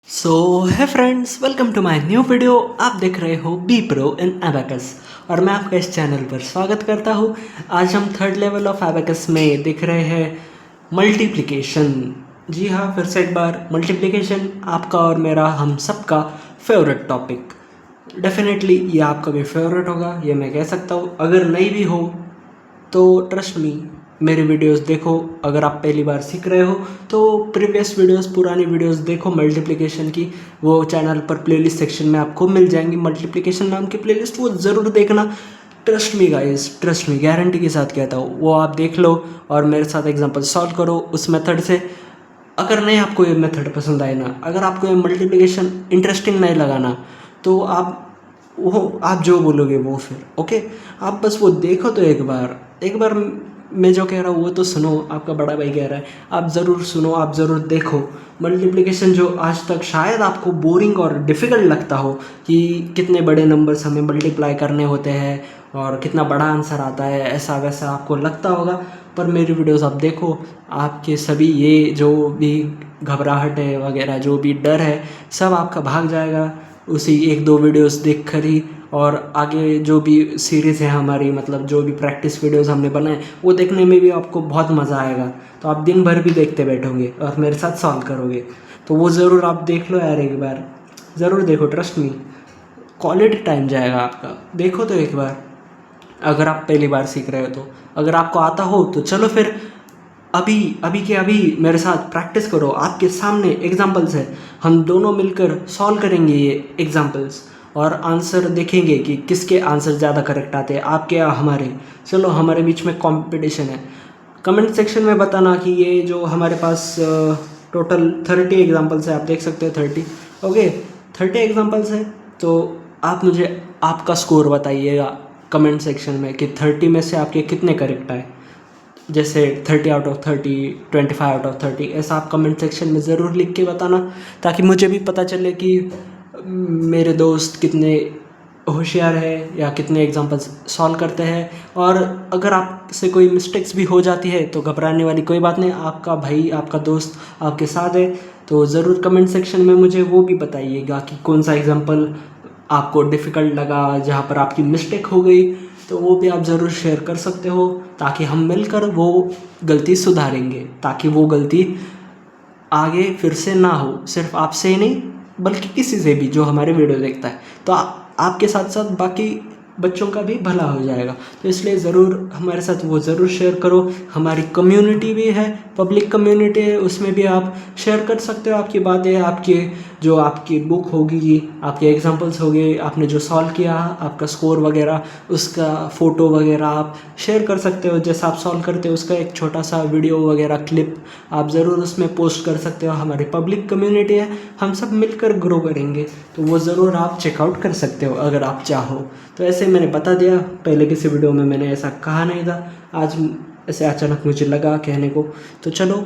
So hi friends, welcome to my new video. आप देख रहे हो बी प्रो इन एबेकस और मैं आपका इस चैनल पर स्वागत करता हूँ। आज हम थर्ड लेवल ऑफ एबेकस में देख रहे हैं मल्टीप्लिकेशन। जी हाँ, फिर से एक बार मल्टीप्लिकेशन आपका और मेरा, हम सबका फेवरेट टॉपिक। डेफिनेटली ये आपका भी फेवरेट होगा, ये मैं कह सकता हूँ। अगर नहीं भी हो तो ट्रस्ट मी, मेरे वीडियोस देखो। अगर आप पहली बार सीख रहे हो तो प्रीवियस वीडियोस, पुरानी वीडियोस देखो मल्टीप्लिकेशन की। वो चैनल पर प्लेलिस्ट सेक्शन में आपको मिल जाएंगी, मल्टीप्लिकेशन नाम की प्लेलिस्ट, वो ज़रूर देखना। Trust me guys, trust me, guarantee के साथ कहता हूँ। वो आप देख लो और मेरे साथ एग्जांपल सॉल्व करो उस मेथड से। अगर नहीं आपको ये मेथड पसंद आए ना, अगर आपको ये मल्टीप्लिकेशन इंटरेस्टिंग नहीं लगाना, तो आप जो बोलोगे वो फिर ओके। आप बस वो देखो तो एक बार मैं जो कह रहा हूँ वो तो सुनो। आपका बड़ा भाई कह रहा है, आप ज़रूर सुनो, आप ज़रूर देखो मल्टीप्लिकेशन। जो आज तक शायद आपको बोरिंग और डिफ़िकल्ट लगता हो कि कितने बड़े नंबर्स हमें मल्टीप्लाई करने होते हैं और कितना बड़ा आंसर आता है, ऐसा वैसा आपको लगता होगा। पर मेरी वीडियोस आप देखो, आपके सभी ये जो भी घबराहट है वगैरह, जो भी डर है, सब आपका भाग जाएगा उसी एक दो वीडियोस देख कर ही। और आगे जो भी सीरीज़ है हमारी, मतलब जो भी प्रैक्टिस वीडियोस हमने बनाए, वो देखने में भी आपको बहुत मज़ा आएगा। तो आप दिन भर भी देखते बैठोगे और मेरे साथ सॉल्व करोगे। तो वो ज़रूर आप देख लो यार, एक बार ज़रूर देखो, ट्रस्ट मी, क्वालिटी टाइम जाएगा आपका। देखो तो एक बार, अगर आप पहली बार सीख रहे हो तो। अगर आपको आता हो तो चलो फिर अभी अभी के अभी मेरे साथ प्रैक्टिस करो। आपके सामने एग्जाम्पल्स है, हम दोनों मिलकर सॉल्व करेंगे ये एग्जाम्पल्स और आंसर देखेंगे कि किसके आंसर ज़्यादा करेक्ट आते हैं, आपके या हमारे। चलो, हमारे बीच में कंपटीशन है। कमेंट सेक्शन में बताना कि ये जो हमारे पास टोटल 30 एग्जाम्पल्स है, आप देख सकते हो 30, ओके। 30 एग्जाम्पल्स है, तो आप मुझे आपका स्कोर बताइएगा कमेंट सेक्शन में कि 30 में से आपके कितने करेक्ट आए। जैसे 30 आउट ऑफ 30, 25 आउट ऑफ 30, ऐसा आप कमेंट सेक्शन में ज़रूर लिख के बताना, ताकि मुझे भी पता चले कि मेरे दोस्त कितने होशियार है या कितने एग्जांपल्स सॉल्व करते हैं। और अगर आपसे कोई मिस्टेक्स भी हो जाती है तो घबराने वाली कोई बात नहीं, आपका भाई, आपका दोस्त आपके साथ है। तो ज़रूर कमेंट सेक्शन में मुझे वो भी बताइएगा कि कौन सा एग्जांपल आपको डिफ़िकल्ट लगा, जहाँ पर आपकी मिस्टेक हो गई। तो वो भी आप ज़रूर शेयर कर सकते हो, ताकि हम मिलकर वो गलती सुधारेंगे, ताकि वो गलती आगे फिर से ना हो, सिर्फ आपसे ही नहीं बल्कि किसी से भी जो हमारे वीडियो देखता है। तो आपके साथ साथ बाकी बच्चों का भी भला हो जाएगा। तो इसलिए ज़रूर हमारे साथ वो ज़रूर शेयर करो। हमारी कम्युनिटी भी है, पब्लिक कम्युनिटी है, उसमें भी आप शेयर कर सकते हो आपकी बातें, आपकी बुक होगी, आपके एग्जांपल्स हो गए, आपने जो सॉल्व किया, आपका स्कोर वगैरह, उसका फ़ोटो वगैरह आप शेयर कर सकते हो। जैसा आप सॉल्व करते हो उसका एक छोटा सा वीडियो वगैरह क्लिप आप ज़रूर उसमें पोस्ट कर सकते हो। हमारी पब्लिक कम्युनिटी है, हम सब मिलकर ग्रो करेंगे। तो वो ज़रूर आप चेकआउट कर सकते हो अगर आप चाहो। तो ऐसे मैंने बता दिया, पहले किसी वीडियो में मैंने ऐसा कहा नहीं था, आज ऐसे अचानक मुझे लगा कहने को। तो चलो,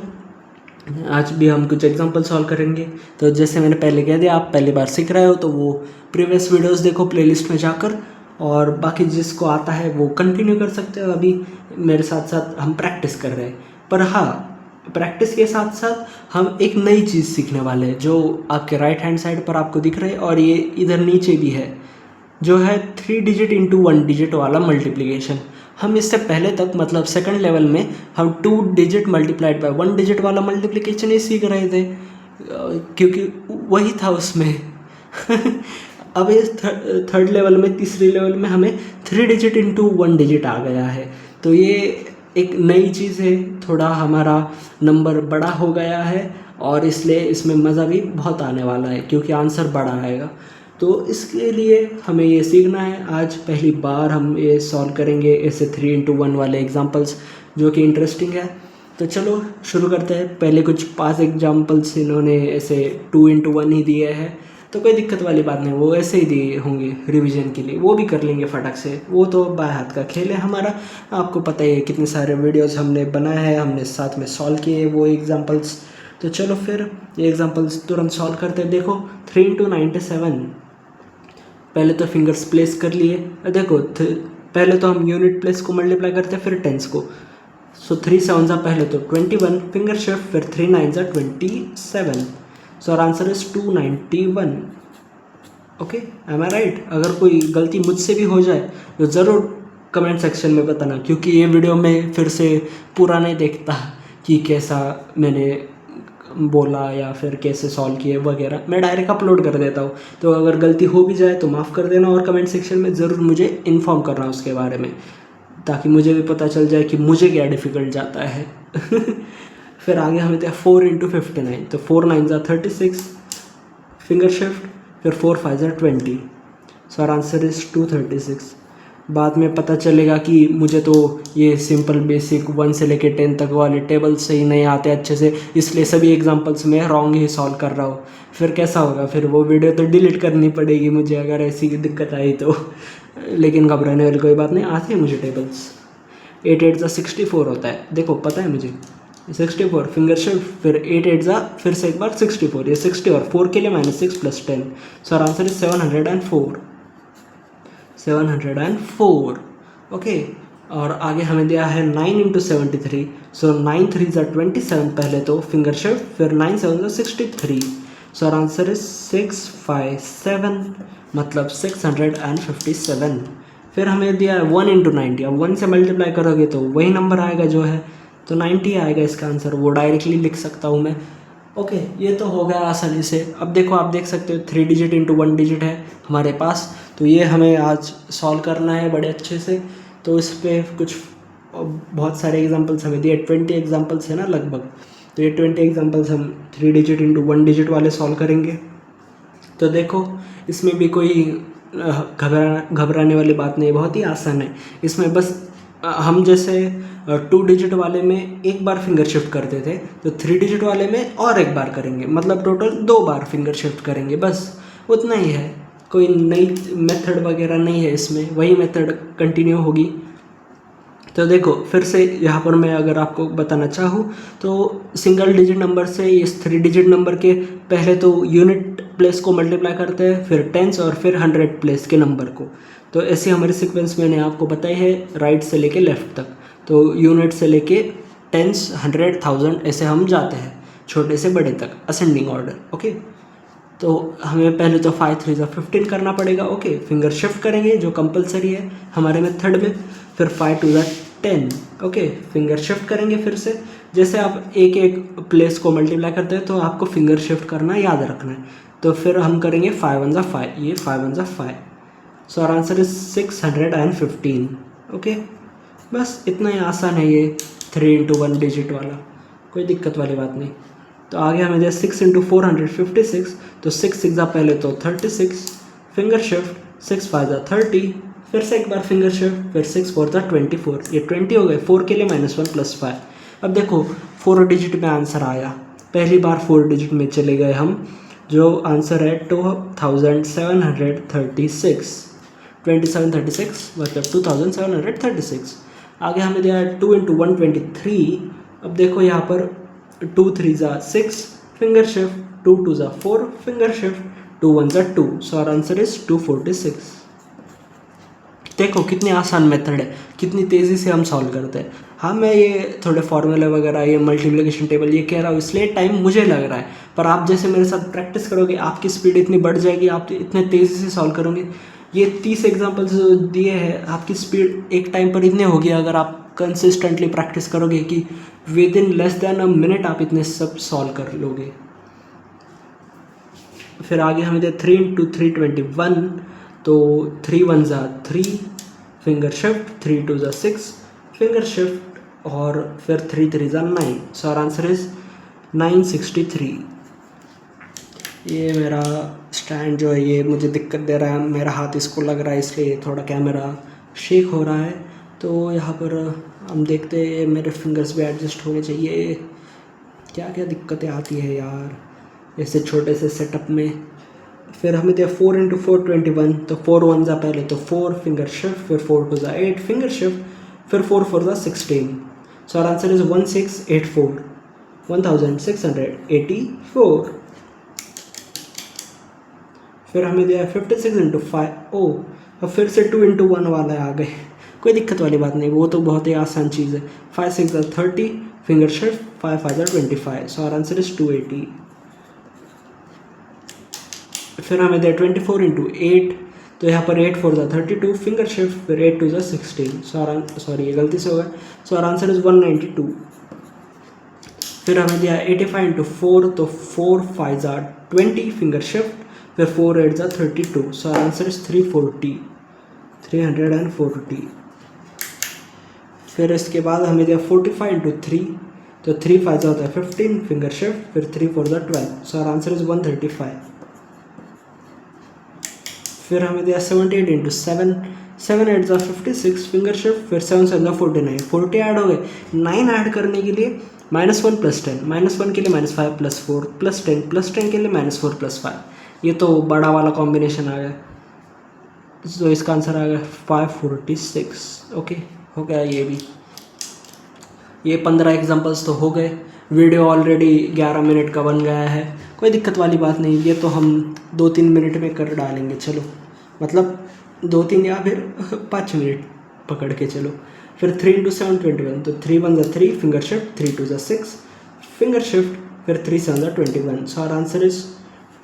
आज भी हम कुछ एग्जांपल सॉल्व करेंगे। तो जैसे मैंने पहले कह दिया, आप पहली बार सीख रहे हो तो वो प्रीवियस वीडियोस देखो प्लेलिस्ट में जाकर, और बाकी जिसको आता है वो कंटिन्यू कर सकते हो। अभी मेरे साथ साथ हम प्रैक्टिस कर रहे हैं, पर हाँ, प्रैक्टिस के साथ साथ हम एक नई चीज़ सीखने वाले हैं, जो आपके राइट हैंड साइड पर आपको दिख रहा है, और ये इधर नीचे भी है, जो है 3 डिजिट इंटू 1 डिजिट वाला मल्टीप्लिकेशन। हम इससे पहले तक, मतलब सेकंड लेवल में, हम 2 डिजिट मल्टीप्लाइड बाय 1 डिजिट वाला मल्टीप्लिकेशन ही सीख रहे थे, क्योंकि वही था उसमें। अब इस थर्ड लेवल में, तीसरी लेवल में हमें 3 डिजिट इंटू 1 डिजिट आ गया है। तो ये एक नई चीज़ है, थोड़ा हमारा नंबर बड़ा हो गया है, और इसलिए इसमें मज़ा भी बहुत आने वाला है क्योंकि आंसर बड़ा आएगा। तो इसके लिए हमें ये सीखना है। आज पहली बार हम ये सॉल्व करेंगे ऐसे 3 इंटू 1 वाले एग्जांपल्स, जो कि इंटरेस्टिंग है। तो चलो शुरू करते हैं। पहले कुछ 5 एग्जांपल्स इन्होंने ऐसे 2 इंटू 1 ही दिए हैं, तो कोई दिक्कत वाली बात नहीं, वो ऐसे ही दिए होंगे रिवीजन के लिए, वो भी कर लेंगे फटक से। वो तो बाएं हाथ का खेल है हमारा, आपको पता ही है कितने सारे वीडियोस हमने बनाए हैं, हमने साथ में सॉल्व किए वो एग्जांपल्स। तो चलो फिर ये एग्जांपल्स तुरंत सॉल्व करते हैं। देखो, 3 इंटू 97, पहले तो फिंगर्स प्लेस कर लिए। देखो, पहले तो हम यूनिट प्लेस को मल्टीप्लाई करते हैं, फिर टेंस को। सो 3 7 पहले तो 21 फिंगर शिफ्ट, फिर 3 9 27। So our answer is 291। Okay, am I right? अगर कोई गलती मुझसे भी हो जाए तो ज़रूर कमेंट सेक्शन में बताना, क्योंकि ये वीडियो मैं फिर से पूरा नहीं देखता कि कैसा मैंने बोला या फिर कैसे सॉल्व किए वगैरह, मैं डायरेक्ट अपलोड कर देता हूँ। तो अगर गलती हो भी जाए तो माफ़ कर देना, और कमेंट सेक्शन में ज़रूर मुझे इन्फॉर्म करना उसके बारे में, ताकि मुझे भी पता चल जाए कि मुझे क्या डिफ़िकल्ट जाता है। फिर आगे हमें था 4 × 59, तो 4 9 ज़ा 36 फिंगर शिफ्ट, फिर 4 5 ज़ा 20। So our answer is 236। बाद में पता चलेगा कि मुझे तो ये सिंपल बेसिक 1 से लेके 10 तक वाले टेबल्स से ही नहीं आते अच्छे से, इसलिए सभी एग्जांपल्स में रॉन्ग ही सॉल्व कर रहा हूँ। फिर कैसा होगा? फिर वो वीडियो तो डिलीट करनी पड़ेगी मुझे अगर ऐसी दिक्कत आई तो। लेकिन घबराने वाली कोई बात नहीं, आते हैं मुझे टेबल्स। 8 8 ज़ा 64 होता है, देखो पता है मुझे 64 फिंगर शिफ्ट, फिर 8 8 ज़ा फिर से एक बार 64, ये 60 और 4 के लिए -6 + 10। So our answer is 704। 704। Okay, और आगे हमें दिया है 9 × 73, सो 9 3 ज़ा 27 पहले तो फिंगर शिफ्ट, फिर 9 7 ज़ा 63। सो आवर आंसर इज 657, मतलब 657। फिर हमें दिया है 1 × 90, अब 1 से मल्टीप्लाई करोगे तो वही नंबर आएगा जो है, तो 90 आएगा इसका आंसर, वो डायरेक्टली लिख सकता हूँ मैं। ओके, ये तो हो गया आसानी से। अब देखो, आप देख सकते हो 3 डिजिट × 1 डिजिट है हमारे पास, तो ये हमें आज सॉल्व करना है बड़े अच्छे से। तो इस पर कुछ बहुत सारे एग्जांपल्स हमें दिए, 20 एग्जांपल्स है ना लगभग, तो ये 20 एग्जांपल्स हम 3 डिजिट × 1 डिजिट वाले सॉल्व करेंगे। तो देखो, इसमें भी कोई घबराने वाली बात नहीं, बहुत ही आसान है। इसमें बस हम जैसे 2 डिजिट वाले में एक बार फिंगर शिफ्ट करते थे, तो 3 डिजिट वाले में और एक बार करेंगे, मतलब टोटल 2 बार फिंगर शिफ्ट करेंगे, बस उतना ही है। कोई नई मेथड वगैरह नहीं है इसमें, वही मेथड कंटिन्यू होगी। तो देखो फिर से यहाँ पर मैं अगर आपको बताना चाहूँ तो सिंगल डिजिट नंबर से इस 3 डिजिट नंबर के पहले तो यूनिट प्लेस को मल्टीप्लाई करते हैं, फिर टेंस और फिर 100 प्लेस के नंबर को। तो ऐसे हमारे सीक्वेंस मैंने आपको बताई है राइट से लेके लेफ़्ट तक। तो यूनिट से लेके टेंस, 100, 1000 ऐसे हम जाते हैं छोटे से बड़े तक, असेंडिंग ऑर्डर। ओके, तो हमें पहले तो 5 3 ज़ा 15 करना पड़ेगा। ओके, फिंगर शिफ्ट करेंगे जो कंपलसरी है हमारे मेथड में, फिर 5 2 ज़ा 10। ओके, फिंगर शिफ्ट करेंगे फिर से, जैसे आप एक एक प्लेस को मल्टीप्लाई करते हैं तो आपको फिंगर शिफ्ट करना याद रखना है। तो फिर हम करेंगे 5 1 ज़ा 5, ये 5 1 ज़ा 5। So our answer is 615। Okay, बस इतना ही आसान है ये 3 × 1 डिजिट वाला, कोई दिक्कत वाली बात नहीं। तो आगे हमें दिया 6 × 456, तो 6 6 ज़ा पहले तो 36 फिंगर शिफ्ट, 6 5 ज़ा 30, फिर से एक बार फिंगर शिफ्ट, फिर 6 4 ज़ा 24, ये 20 हो गए, 4 के लिए -1 + 5। अब देखो 4 डिजिट में आंसर आया, पहली बार 4 डिजिट में चले गए हम, जो आंसर है 2736। 2736 मतलब 2736। आगे हमें दिया है 2 × 123। अब देखो यहाँ पर 2 3 ज़ा 6 फिंगर शिफ्ट, 2 2 ज़ा 4 फिंगर शिफ्ट, 2 1 ज़ा 2। So our answer is 246। देखो कितनी आसान मेथड है, कितनी तेज़ी से हम सॉल्व करते हैं। हाँ, मैं ये थोड़े फॉर्मूले वगैरह, ये मल्टीप्लिकेशन टेबल ये कह रहा हूँ इसलिए टाइम मुझे लग रहा है, पर आप जैसे मेरे साथ प्रैक्टिस करोगे आपकी स्पीड इतनी बढ़ जाएगी, आप इतने तेज़ी से सॉल्व करोगे। ये 30 एग्जाम्पल्स दिए हैं, आपकी स्पीड एक टाइम पर इतनी होगी अगर आप कंसिस्टेंटली प्रैक्टिस करोगे कि with in less than a minute आप इतने सब सॉल्व कर लोगे। फिर आगे हमें दे 3 × 321, तो 3 1 ज़ा 3 फिंगर शिफ्ट, 3 2 ज़ा 6 फिंगर शिफ्ट, और फिर 3 3 ज़ा 9। So our answer is 963। ये मेरा स्टैंड जो है ये मुझे दिक्कत दे रहा है, मेरा हाथ इसको लग रहा है इसलिए थोड़ा कैमरा शेक हो रहा है। तो यहाँ पर हम देखते हैं मेरे फिंगर्स भी एडजस्ट होने चाहिए। क्या क्या दिक्कतें आती है यार ऐसे छोटे से सेटअप में। फिर हमें दिया 4 × 421, तो 4 1 ज़ा पहले तो 4 फिंगर शिफ्ट, फिर 4 2 ज़ा 8 फिंगर शिफ्ट, फिर 4 4 ज़ा 16। So our answer is 1684, 1684। फिर हमें दिया 56 × 5। ओ, अब फिर से 2 × 1 वाला आ गए, कोई दिक्कत वाली बात नहीं, वो तो बहुत ही आसान चीज़ है। 5 6 ज़ा 30 फिंगर शिफ्ट, 5 5 ज़ा 25। So our answer is 280। फिर हमें दिया 24 इंटू 8, तो यहाँ पर 8 4 32 फिंगर शिफ्ट, फिर 8 2 16। सॉरी ये गलती से होगा। सो आर आंसर इज 192। फिर हमें दिया 85 इंटू 4, तो 4 5 20 फिंगर शिफ्ट, फिर 4 8 32। सो आर आंसर इज 340। फिर इसके बाद हमें दिया 45 इंटू 3, तो 3 5 होता है 15 फिंगर शिफ्ट, फिर 3 4 12। सो आर आंसर इज 135। फिर हमें दिया 78 इंटू 7, 7 8 56 फिंगर शिफ्ट, फिर 7 7 49। 40 ऐड हो गए। 9 ऐड करने के लिए -1 + 10, -1 के लिए -5 + 4 + 10, +10 के लिए -4 + 5। ये तो बड़ा वाला कॉम्बिनेशन आ गया, तो इसका आंसर आ गया 546। ओके, हो गया ये भी। ये 15 एग्जांपल्स तो हो गए। वीडियो ऑलरेडी 11 मिनट का बन गया है, कोई दिक्कत वाली बात नहीं। ये तो हम 2-3 मिनट में कर डालेंगे, चलो मतलब 2-3 या फिर 5 मिनट पकड़ के चलो। फिर 3 इंटू 7 21, तो 3 1 3 फिंगर शिफ्ट, 3 2 6 फिंगर शिफ्ट, फिर 3 7 21। So our answer is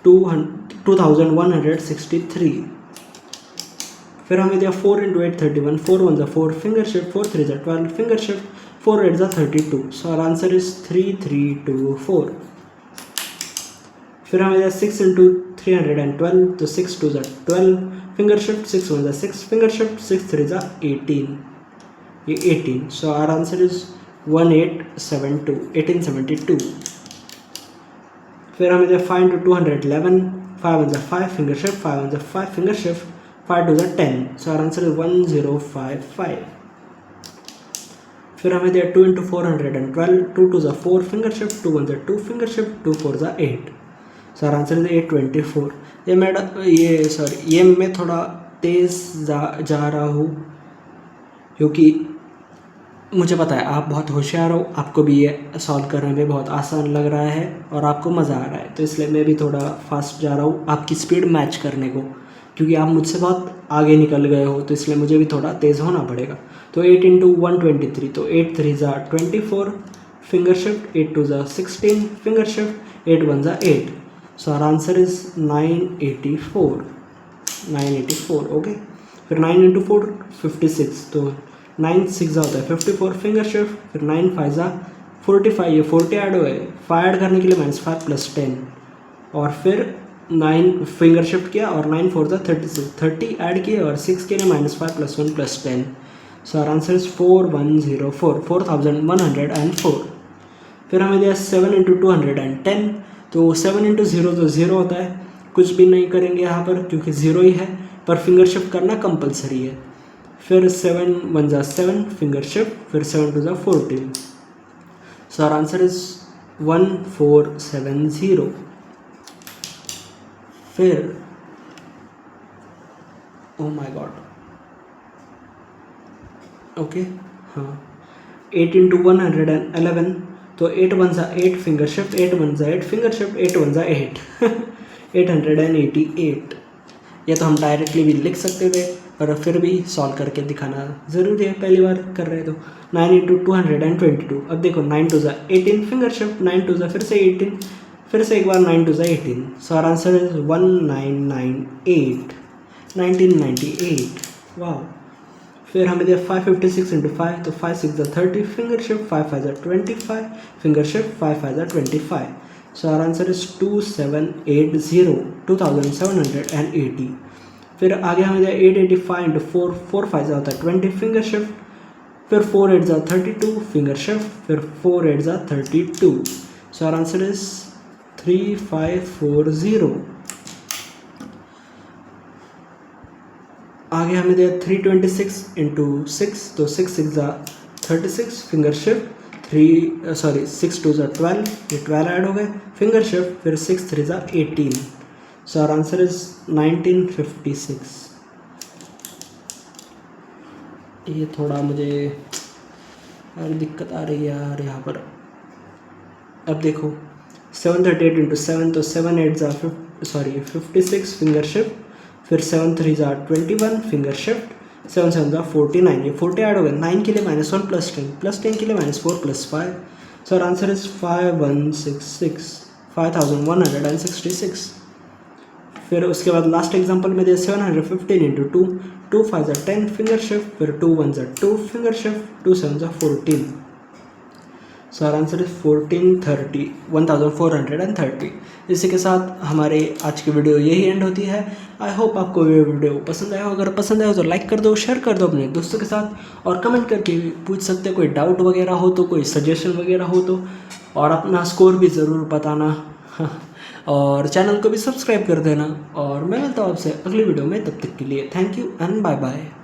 2163। फिर हमें दिया 4 into 8 31, 4 1 4 finger shift, 4 3 12 finger shift, 4 8 32। So our answer is 3324। फिर हमें दिया 6 इंटू 312, तो 6 2 12 फिंगर शिफ्ट, 6 1 6 फिंगर शिफ्ट, 6 3 18। ये 18। So our answer is 1872। फिर हमें दिया 5 into 211, 5 1 5 finger shift, 5 1 5 finger shift, 5 2 10। So our answer is 1055। फिर हमें दिया 2 into 412, 2 2 4 finger shift, 2 1 2 finger shift, 2 4 8। So our answer is 824। ये मैं थोड़ा तेज़ जा रहा हूँ, क्योंकि मुझे पता है आप बहुत होशियार हो, आपको भी ये सॉल्व करने में बहुत आसान लग रहा है और आपको मज़ा आ रहा है, तो इसलिए मैं भी थोड़ा फास्ट जा रहा हूँ आपकी स्पीड मैच करने को, क्योंकि आप मुझसे बहुत आगे निकल गए हो, तो इसलिए मुझे भी थोड़ा तेज़ होना पड़ेगा। तो 8 इंटू 123, तो 8 3 24 finger shift, 8 2 16 finger shift, 8 1 8। So our answer is 984। Okay. फिर 9 इंटू 4 56, तो 9 6 होता है 54 फिंगर शिफ्ट, फिर 9 5 45। ये 40 ऐड हो गए। 5 ऐड करने के लिए -5 + 10, और फिर 9 फिंगर शिफ्ट किया, और 9 4 36, 30 ऐड किए, और 6 के लिए -5 + 1 + 10। So our answer is 4104। फिर हमें दिया 7 इंटू 210, तो 7 इंटू 0 तो 0 होता है, कुछ भी नहीं करेंगे यहाँ पर क्योंकि 0 ही है, पर फिंगर शिफ्ट करना कंपलसरी है। फिर 7 1 7 फिंगर शिफ्ट, फिर 7 2 14। So our answer is 1470। फिर ओ माय गॉड, ओके हाँ, 8 इंटू 111, तो 8 1 8 फिंगर शिफ्ट, 8 1 8 फिंगर शिफ्ट, 8 1 8 888। ये तो हम डायरेक्टली भी लिख सकते थे, पर फिर भी सॉल्व करके दिखाना ज़रूरी है, पहली बार कर रहे तो। 9 इंटू 222, अब देखो 9 2 18 फिंगर शिफ्ट, 9 2 फिर से 18, फिर से एक बार 9 2 18। So our answer is 1998। वाह। फिर हमें दिया 556 इंटू 5, तो 5 6 30 finger shift, 5 5 25 finger shift, 5 5 25। So our answer is 2780। फिर आगे हमें दिया 885 इंटू 4, 4 5 होता है 20 फिंगर शिफ्ट, फिर 4 8 32 फिंगर शिफ्ट, फिर 4 8 32। So our answer is 3540। आगे हमें दिया 326 इंटू 6, तो 6 6 36 फिंगर शिफ्ट, 6 2 12, ये 12 ऐड हो गए फिंगर शिफ्ट, फिर 6 3 18। So our answer is 1956। ये थोड़ा मुझे यार दिक्कत आ रही है यार यहाँ पर। अब देखो 738 इंटू 7, तो 7 8 56 फिंगर शिफ्ट, फिर 7 3 21 फिंगर शिफ्ट, 7 7 49। ये 40 ऐड हो गए। 9 के लिए -1 + 10, +10 के लिए -4 + 5। So our answer is 5166। फिर उसके बाद लास्ट एग्जांपल में दिया 715 इंटू 2, 2 5 ज़ा 10 फिंगर शिफ्ट, फिर 2 1 ज़ा 2 फिंगर शिफ्ट, 2 7 ज़ा 14। सो आर आंसर इज 1430, 1430। इसी के साथ हमारे आज की वीडियो यही एंड होती है। आई होप आपको ये वीडियो पसंद आया हो। अगर पसंद आया हो तो लाइक कर दो, शेयर कर दो अपने दोस्तों के साथ, और कमेंट करके भी पूछ सकते हो, कोई डाउट वगैरह हो तो, कोई सजेशन वगैरह हो तो, और अपना स्कोर भी ज़रूर बताना। और चैनल को भी सब्सक्राइब कर देना। और मैं मिलता हूँ आपसे अगली वीडियो में, तब तक के लिए thank you and bye bye.